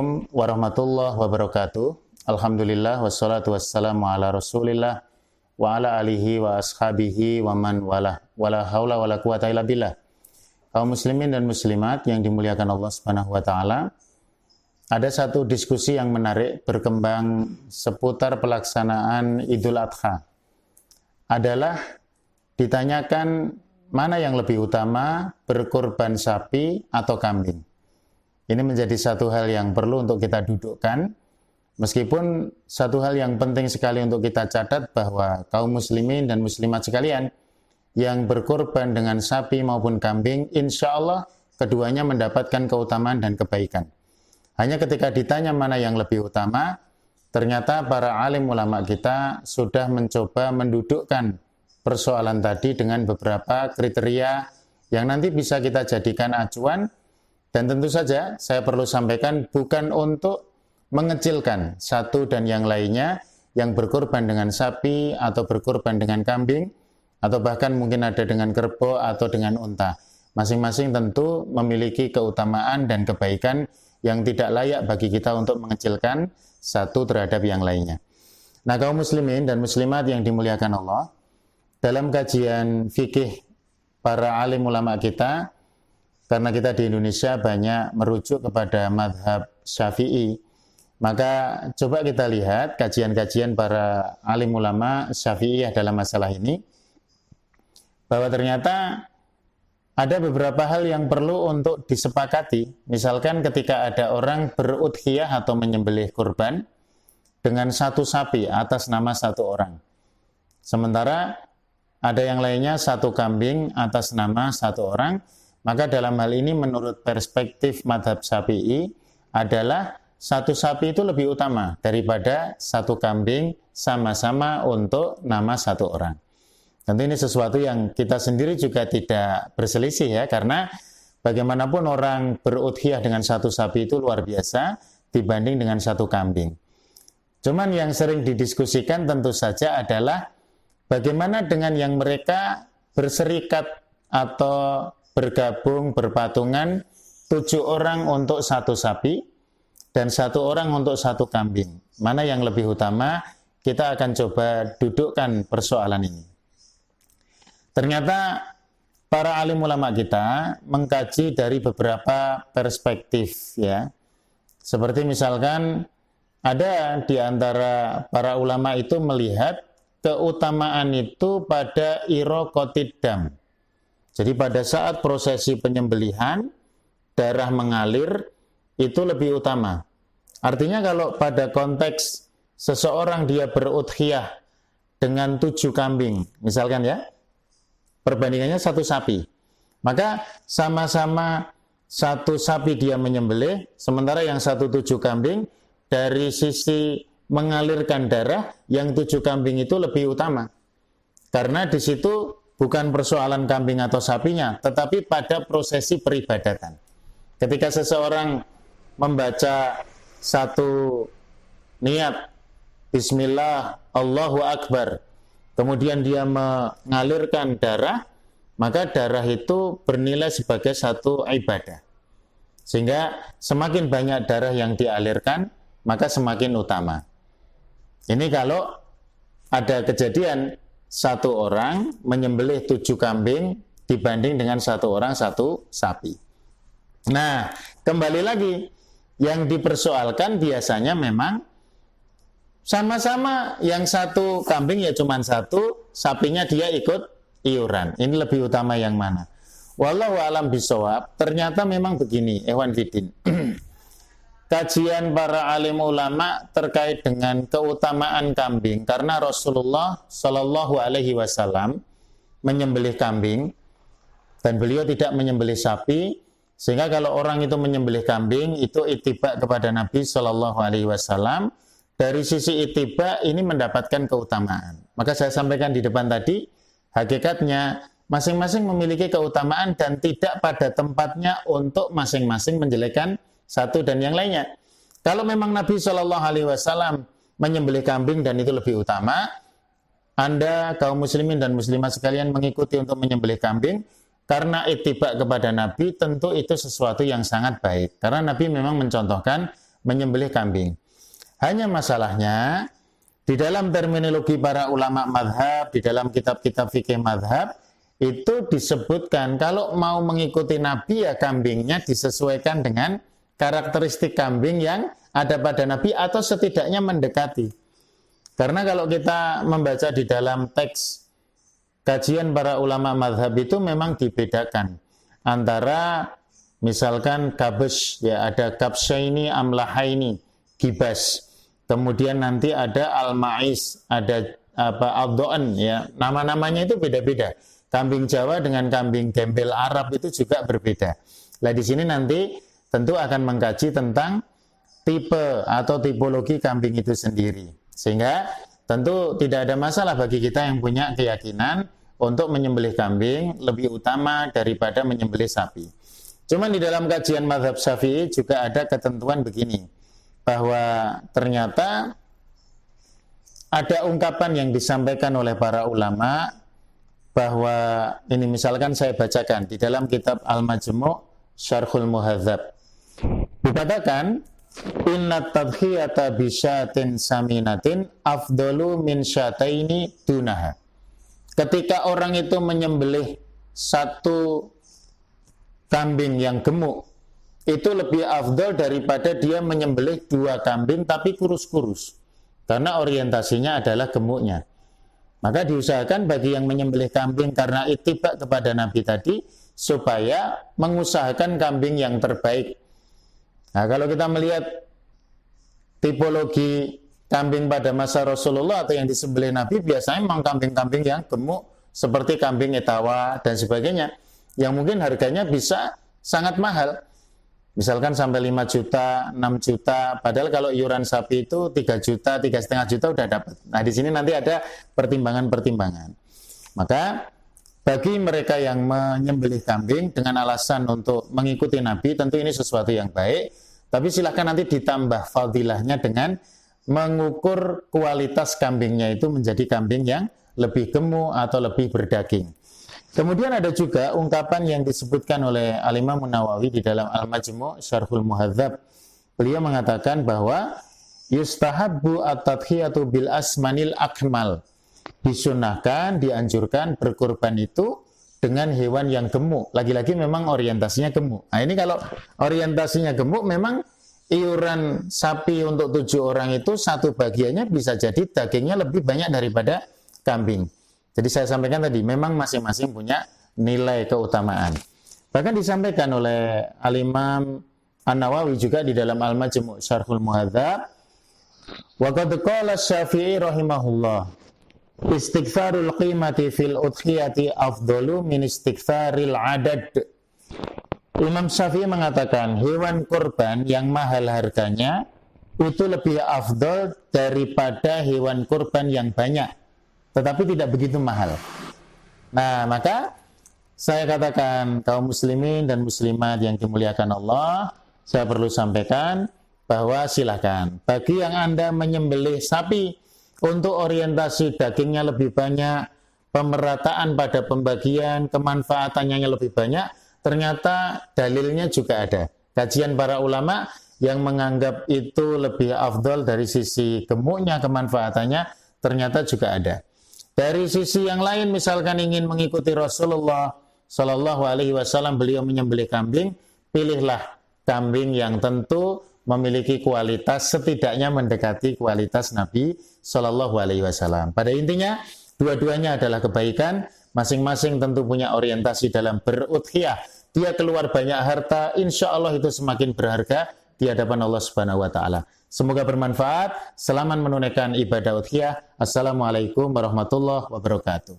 Assalamualaikum warahmatullahi wabarakatuh. Alhamdulillah wassalatu wassalamu ala Rasulillah wa ala alihi wa ashabihi wa man wala haula wala quwata illa billah. Kaum muslimin dan muslimat yang dimuliakan Allah Subhanahu wa taala. Ada satu diskusi yang menarik berkembang seputar pelaksanaan Idul Adha. Adalah ditanyakan mana yang lebih utama, berkorban sapi atau kambing. Ini menjadi satu hal yang perlu untuk kita dudukkan, meskipun satu hal yang penting sekali untuk kita catat bahwa kaum muslimin dan muslimat sekalian yang berkorban dengan sapi maupun kambing, insya Allah keduanya mendapatkan keutamaan dan kebaikan. Hanya ketika ditanya mana yang lebih utama, ternyata para alim ulama kita sudah mencoba mendudukkan persoalan tadi dengan beberapa kriteria yang nanti bisa kita jadikan acuan. Dan tentu saja saya perlu sampaikan bukan untuk mengecilkan satu dan yang lainnya yang berkorban dengan sapi atau berkorban dengan kambing atau bahkan mungkin ada dengan kerbau atau dengan unta. Masing-masing tentu memiliki keutamaan dan kebaikan yang tidak layak bagi kita untuk mengecilkan satu terhadap yang lainnya. Nah, kaum muslimin dan muslimat yang dimuliakan Allah, dalam kajian fikih para alim ulama kita, karena kita di Indonesia banyak merujuk kepada mazhab Syafi'i, maka coba kita lihat kajian-kajian para alim ulama Syafi'i dalam masalah ini, bahwa ternyata ada beberapa hal yang perlu untuk disepakati. Misalkan ketika ada orang berudhiyah atau menyembelih kurban dengan satu sapi atas nama satu orang, sementara ada yang lainnya satu kambing atas nama satu orang, maka dalam hal ini menurut perspektif mazhab Syafi'i adalah satu sapi itu lebih utama daripada satu kambing sama-sama untuk nama satu orang. Tentu ini sesuatu yang kita sendiri juga tidak berselisih ya, karena bagaimanapun orang berudhiyah dengan satu sapi itu luar biasa dibanding dengan satu kambing. Cuman yang sering didiskusikan tentu saja adalah bagaimana dengan yang mereka berserikat atau bergabung, berpatungan 7 orang untuk satu sapi dan 1 orang untuk satu kambing. Mana yang lebih utama? Kita akan coba dudukkan persoalan ini. Ternyata para alim ulama kita mengkaji dari beberapa perspektif ya. Seperti misalkan ada di antara para ulama itu melihat keutamaan itu pada iraqatid dam. Jadi pada saat prosesi penyembelihan, darah mengalir itu lebih utama. Artinya kalau pada konteks seseorang dia berudhiyah dengan 7 kambing, misalkan ya, perbandingannya satu sapi, maka sama-sama satu sapi dia menyembelih, sementara yang satu 7 kambing, dari sisi mengalirkan darah, yang 7 kambing itu lebih utama. Karena di situ bukan persoalan kambing atau sapinya, tetapi pada prosesi peribadatan. Ketika seseorang membaca satu niat, Bismillah, Allahu Akbar, kemudian dia mengalirkan darah, maka darah itu bernilai sebagai satu ibadah. Sehingga semakin banyak darah yang dialirkan, maka semakin utama. Ini kalau ada kejadian satu orang menyembelih 7 kambing dibanding dengan satu orang satu sapi. Nah, kembali lagi, yang dipersoalkan biasanya memang sama-sama yang satu kambing ya cuma satu, sapinya dia ikut iuran. Ini lebih utama yang mana? Wallahu a'lam bishawab. Ternyata memang begini, Ikhwan Fiddin. Kajian para alim ulama terkait dengan keutamaan kambing, karena Rasulullah Shallallahu Alaihi Wasallam menyembelih kambing dan beliau tidak menyembelih sapi, sehingga kalau orang itu menyembelih kambing itu ittiba kepada Nabi Shallallahu Alaihi Wasallam. Dari sisi ittiba ini mendapatkan keutamaan. Maka saya sampaikan di depan tadi, hakikatnya masing-masing memiliki keutamaan dan tidak pada tempatnya untuk masing-masing menjelekkan satu dan yang lainnya. Kalau memang Nabi Shallallahu Alaihi Wasallam menyembelih kambing dan itu lebih utama, Anda kaum muslimin dan muslimat sekalian mengikuti untuk menyembelih kambing karena ittiba kepada Nabi, tentu itu sesuatu yang sangat baik. Karena Nabi memang mencontohkan menyembelih kambing. Hanya masalahnya, di dalam terminologi para ulama madhab, di dalam kitab-kitab fikih madhab, itu disebutkan kalau mau mengikuti Nabi ya kambingnya disesuaikan dengan karakteristik kambing yang ada pada Nabi atau setidaknya mendekati. Karena kalau kita membaca di dalam teks kajian para ulama madhab itu memang dibedakan antara misalkan kabes, ya ada kabsyaini amlahaini, gibas. Kemudian nanti ada al-ma'is, ada al-do'an, ya. Nama-namanya itu beda-beda. Kambing Jawa dengan kambing gembel Arab itu juga berbeda. Nah, di sini nanti tentu akan mengkaji tentang tipe atau tipologi kambing itu sendiri. Sehingga tentu tidak ada masalah bagi kita yang punya keyakinan untuk menyembelih kambing lebih utama daripada menyembelih sapi. Cuman di dalam kajian mazhab Syafi'i juga ada ketentuan begini, bahwa ternyata ada ungkapan yang disampaikan oleh para ulama bahwa ini misalkan saya bacakan di dalam kitab Al-Majmu' Syarhul Muhadzab. Dikatakan inna tadhiyata bisyatin saminatin afdalu min syataini dunaha. Ketika orang itu menyembelih satu kambing yang gemuk, itu lebih afdal daripada dia menyembelih dua kambing tapi kurus-kurus. Karena orientasinya adalah gemuknya. Maka diusahakan bagi yang menyembelih kambing karena ittiba kepada Nabi tadi, supaya mengusahakan kambing yang terbaik. Nah, kalau kita melihat tipologi kambing pada masa Rasulullah atau yang disembelih Nabi, biasanya memang kambing-kambing yang gemuk, seperti kambing etawa dan sebagainya, yang mungkin harganya bisa sangat mahal. Misalkan sampai 5 juta, 6 juta, padahal kalau iuran sapi itu 3 juta, 3,5 juta udah dapat. Nah, di sini nanti ada pertimbangan-pertimbangan. Maka bagi mereka yang menyembelih kambing dengan alasan untuk mengikuti Nabi, tentu ini sesuatu yang baik, tapi silakan nanti ditambah fadilahnya dengan mengukur kualitas kambingnya itu menjadi kambing yang lebih gemuk atau lebih berdaging. Kemudian ada juga ungkapan yang disebutkan oleh Al-Imam Nawawi di dalam Al-Majmu' Syarhul Muhadzab. Beliau mengatakan bahwa yustahabbu at-tadhiyatu bil asmanil akmal. Disunahkan, dianjurkan berkurban itu dengan hewan yang gemuk. Lagi-lagi memang orientasinya gemuk. Nah, ini kalau orientasinya gemuk, memang iuran sapi untuk 7 orang itu satu bagiannya bisa jadi dagingnya lebih banyak daripada kambing. Jadi saya sampaikan tadi, memang masing-masing punya nilai keutamaan. Bahkan disampaikan oleh Al-Imam An-Nawawi juga di dalam Al-Majmu' Syarhul Muhadzab, wa qad qala Syafi'i rahimahullah, istighfarul qimati fil udhiyati afdalu min istighfaril adad. Imam Syafi'i mengatakan hewan kurban yang mahal harganya itu lebih afdal daripada hewan kurban yang banyak tetapi tidak begitu mahal. Nah, maka saya katakan kaum muslimin dan muslimat yang dimuliakan Allah, saya perlu sampaikan bahwa silakan bagi yang Anda menyembelih sapi untuk orientasi dagingnya lebih banyak, pemerataan pada pembagian, kemanfaatannya yang lebih banyak, ternyata dalilnya juga ada. Kajian para ulama yang menganggap itu lebih afdal dari sisi gemuknya, kemanfaatannya, ternyata juga ada. Dari sisi yang lain, misalkan ingin mengikuti Rasulullah Sallallahu Alaihi Wasallam, beliau menyembelih kambing, pilihlah kambing yang tentu memiliki kualitas setidaknya mendekati kualitas Nabi Sallallahu Alaihi Wasallam. Pada intinya, dua-duanya adalah kebaikan, masing-masing tentu punya orientasi dalam berudhiyah. Dia keluar banyak harta, insya Allah itu semakin berharga di hadapan Allah Subhanahu Wa Taala. Semoga bermanfaat. Selamat menunaikan ibadah udhiyah. Assalamualaikum warahmatullahi wabarakatuh.